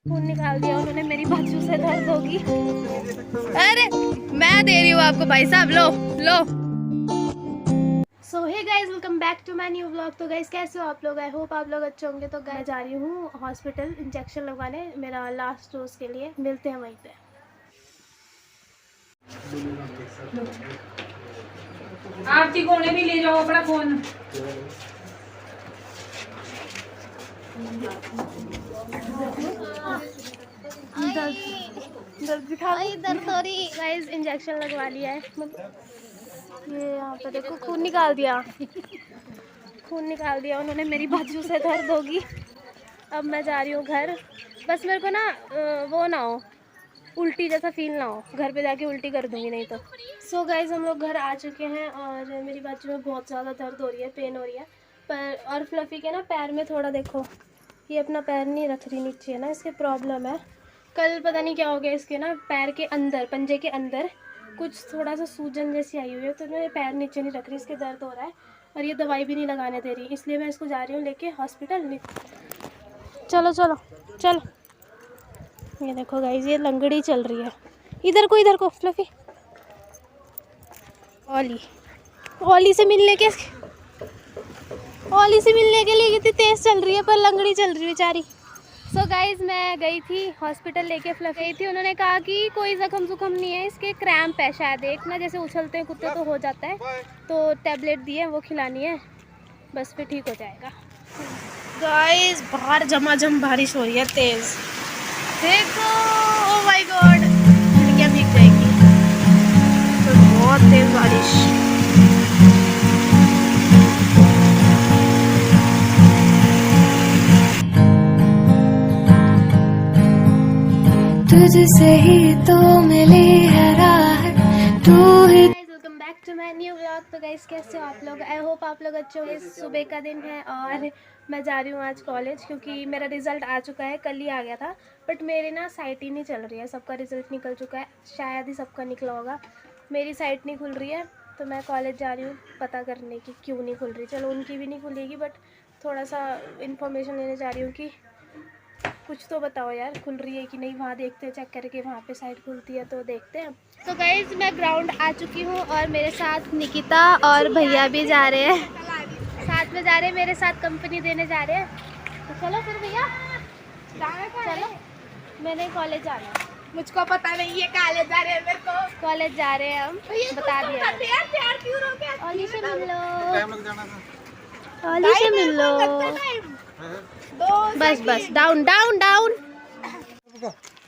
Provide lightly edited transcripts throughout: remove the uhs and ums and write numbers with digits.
खून निकाल दिया उन्होंने, मेरी बाजू से दर्द होगी। अरे मैं दे रही हूँ आपको भाई साहब, लो लो। So hey guys, welcome back to my new vlog. तो गाइज कैसे हो आप लोग? आई होप आप लोग अच्छे होंगे। तो मैं जा रही हूँ हॉस्पिटल इंजेक्शन लगवाने मेरा लास्ट डोज के लिए। मिलते हैं वहीं पे। आरती कोने भी ले जाओ अपना फोन। दर्द हो रही गाइज, इंजेक्शन लगवा लिया है। ये यहाँ पे देखो, खून निकाल दिया, खून निकाल दिया उन्होंने, मेरी बाजू से दर्द होगी। अब मैं जा रही हूँ घर। बस मेरे को ना वो ना हो, उल्टी जैसा फील ना हो, घर पे जाके उल्टी कर दूंगी नहीं तो। सो गाइज हम लोग घर आ चुके हैं और मेरी बाजू में बहुत ज़्यादा दर्द हो रही है, पेन हो रही है। पर और फ्लफी के ना पैर में थोड़ा देखो, ये अपना पैर नहीं रख रही नीचे, है ना, इसके प्रॉब्लम है। कल पता नहीं क्या हो गया इसके ना, पैर के अंदर, पंजे के अंदर कुछ थोड़ा सा सूजन जैसी आई हुई है, तो मैं पैर नीचे नहीं रख रही, इसके दर्द हो रहा है। और ये दवाई भी नहीं लगाने दे रही, इसलिए मैं इसको जा रही हूँ लेके हॉस्पिटल। चलो चलो चलो। ये देखो गाइस, ये लंगड़ी चल रही है। इधर को फ्लफी। ओली, ओली से मिलने के लिए कितनी तेज चल रही है, पर लंगड़ी चल रही है बेचारी। सो गाइज मैं गई थी हॉस्पिटल लेके फ्लफी गई थी। उन्होंने कहा कि कोई जख्म जुख्म नहीं है, इसके क्रैम्प है शायद, एक ना जैसे उछलते हैं कुत्ते तो हो जाता है, तो टैबलेट दिए हैं वो खिलानी है, बस फिर ठीक हो जाएगा। गाइस बाहर झमाझम बारिश हो रही है तेज, देखो। ओ माय गॉड, खिड़कियाँ भीग जाएगी, तो बहुत तेज बारिश। तुझसे ही तो मिली है राह, तू ही। Welcome back to my new vlog. तो गाइस कैसे हो आप लोग? आई होप आप लोग अच्छे होंगे। सुबह का दिन है और मैं जा रही हूँ आज कॉलेज, क्योंकि मेरा रिज़ल्ट आ चुका है, कल ही आ गया था। बट मेरी ना साइट ही नहीं चल रही है, सबका रिज़ल्ट निकल चुका है, शायद ही सबका निकला होगा, मेरी साइट नहीं खुल रही है। तो मैं कॉलेज जा रही हूँ पता करने की क्यों नहीं खुल रही। चलो उनकी भी नहीं खुलेगी, बट थोड़ा सा इन्फॉर्मेशन लेने जा रही हूँ कि कुछ तो बताओ यार, खुल रही है कि नहीं। वहाँ देखते हैं, चेक करके वहाँ पे साइट खुलती है तो देखते हैं। तो गाइज मैं ग्राउंड आ चुकी हूँ और मेरे साथ निकिता और भैया भी जा रहे हैं, साथ में जा रहे हैं, मेरे साथ कंपनी देने जा रहे हैं। तो चलो फिर भैया, चलो। मैंने कॉलेज जाना है, मुझको पता नहीं है कॉलेज जा रहे हैं, मेरे को कॉलेज जा रहे हैं हम, बता दिया। प्यार क्यों रोके? ओली से मिल लो, टाइम लग जाना था। ओली से मिल लो, बस बस, down down down.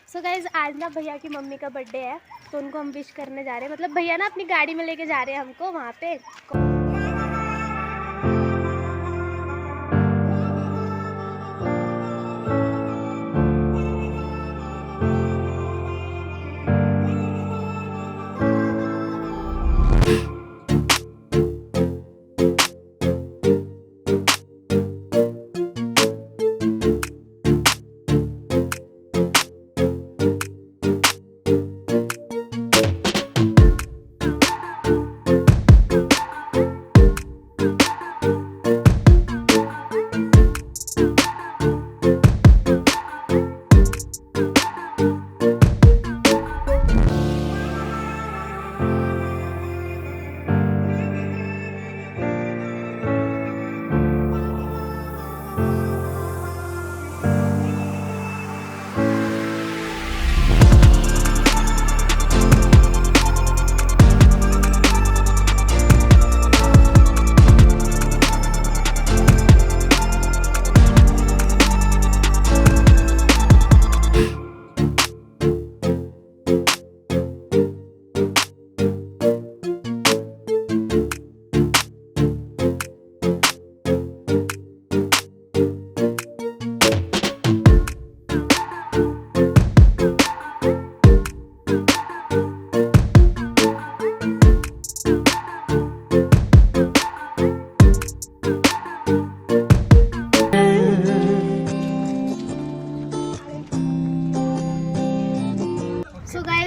So guys आज ना भैया की मम्मी का बर्थडे है, तो उनको हम विश करने जा रहे हैं। मतलब भैया ना अपनी गाड़ी में लेके जा रहे हैं हमको वहाँ पे।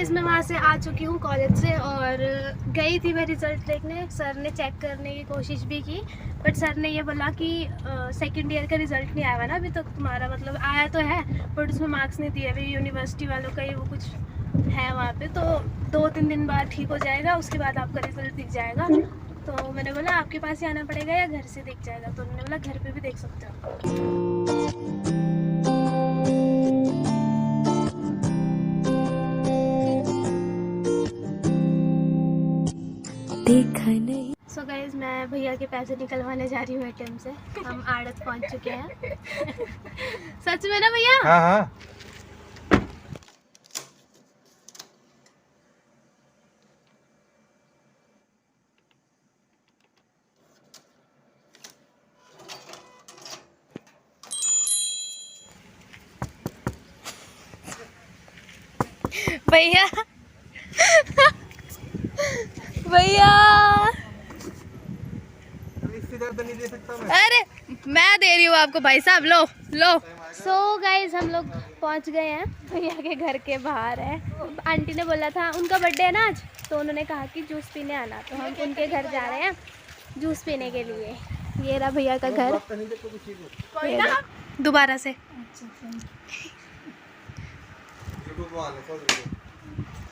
गाइज मैं वहाँ से आ चुकी हूँ कॉलेज से और गई थी मैं रिजल्ट देखने। सर ने चेक करने की कोशिश भी की, बट सर ने ये बोला कि सेकंड ईयर का रिजल्ट नहीं आया हुआ ना अभी तक तुम्हारा, मतलब आया तो है बट उसमें मार्क्स नहीं दिए। अभी यूनिवर्सिटी वालों का ही वो कुछ है वहाँ पे, तो 2-3 दिन बाद ठीक हो जाएगा, उसके बाद आपका रिजल्ट दिख जाएगा। तो मैंने बोला आपके पास ही आना पड़ेगा या घर से दिख जाएगा, तो उन्होंने बोला घर पे भी देख सकते हो। देखा नहीं। सो गाइज मैं भैया के पैसे निकलवाने जा रही हूँ एटीएम से। हम आड़त पहुँच चुके हैं। सच में ना भैया? हाँ हाँ। भैया भैया इससे ज्यादा नहीं दे सकता मैं। अरे मैं दे रही हूँ आपको भाई साहब, लो लो। सो गाइज हम लोग पहुँच गए हैं, भैया के घर के बाहर है। आंटी ने बोला था, उनका बर्थडे है ना आज, तो उन्होंने कहा कि जूस पीने आना, तो हम उनके घर जा रहे हैं जूस पीने के लिए। ये रहा भैया का घर। दोबारा से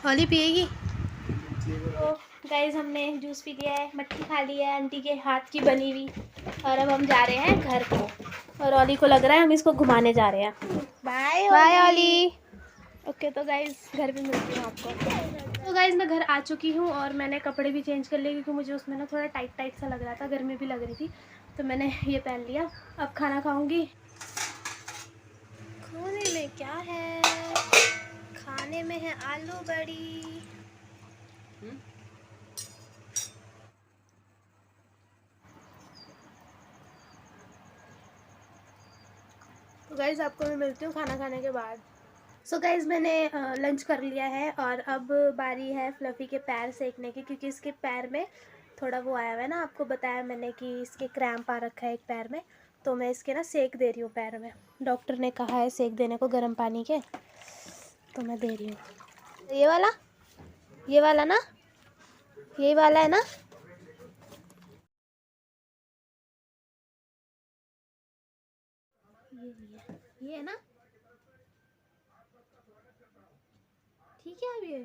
होली पिएगी। तो गाइज हमने जूस पी लिया है, मट्ठी खा ली है आंटी के हाथ की बनी हुई, और अब हम जा रहे हैं घर को। और ओली को लग रहा है हम इसको घुमाने जा रहे हैं। बाय बाय ओली। ओके तो गाइज घर पे मिलती हूँ आपको। तो गाइज मैं घर आ चुकी हूँ और मैंने कपड़े भी चेंज कर लिए क्योंकि मुझे उसमें ना थोड़ा टाइट टाइट सा लग रहा था, गर्मी भी लग रही थी, तो मैंने ये पहन लिया। अब खाना खाऊंगी। खाने में क्या है? खाने में है आलू बड़ी। तो गाइज़ आपको मैं मिलती हूँ खाना खाने के बाद। सो गाइज़ मैंने लंच कर लिया है और अब बारी है फ्लफ़ी के पैर सेकने की, क्योंकि इसके पैर में थोड़ा वो आया हुआ है ना, आपको बताया मैंने कि इसके क्रैम्प आ रखा है एक पैर में, तो मैं इसके ना सेक दे रही हूँ पैर में। डॉक्टर ने कहा है सेक देने को गर्म पानी के, तो मैं दे रही हूँ। ये वाला ना, यही वाला है ना। ये है ना, ठीक है अब ये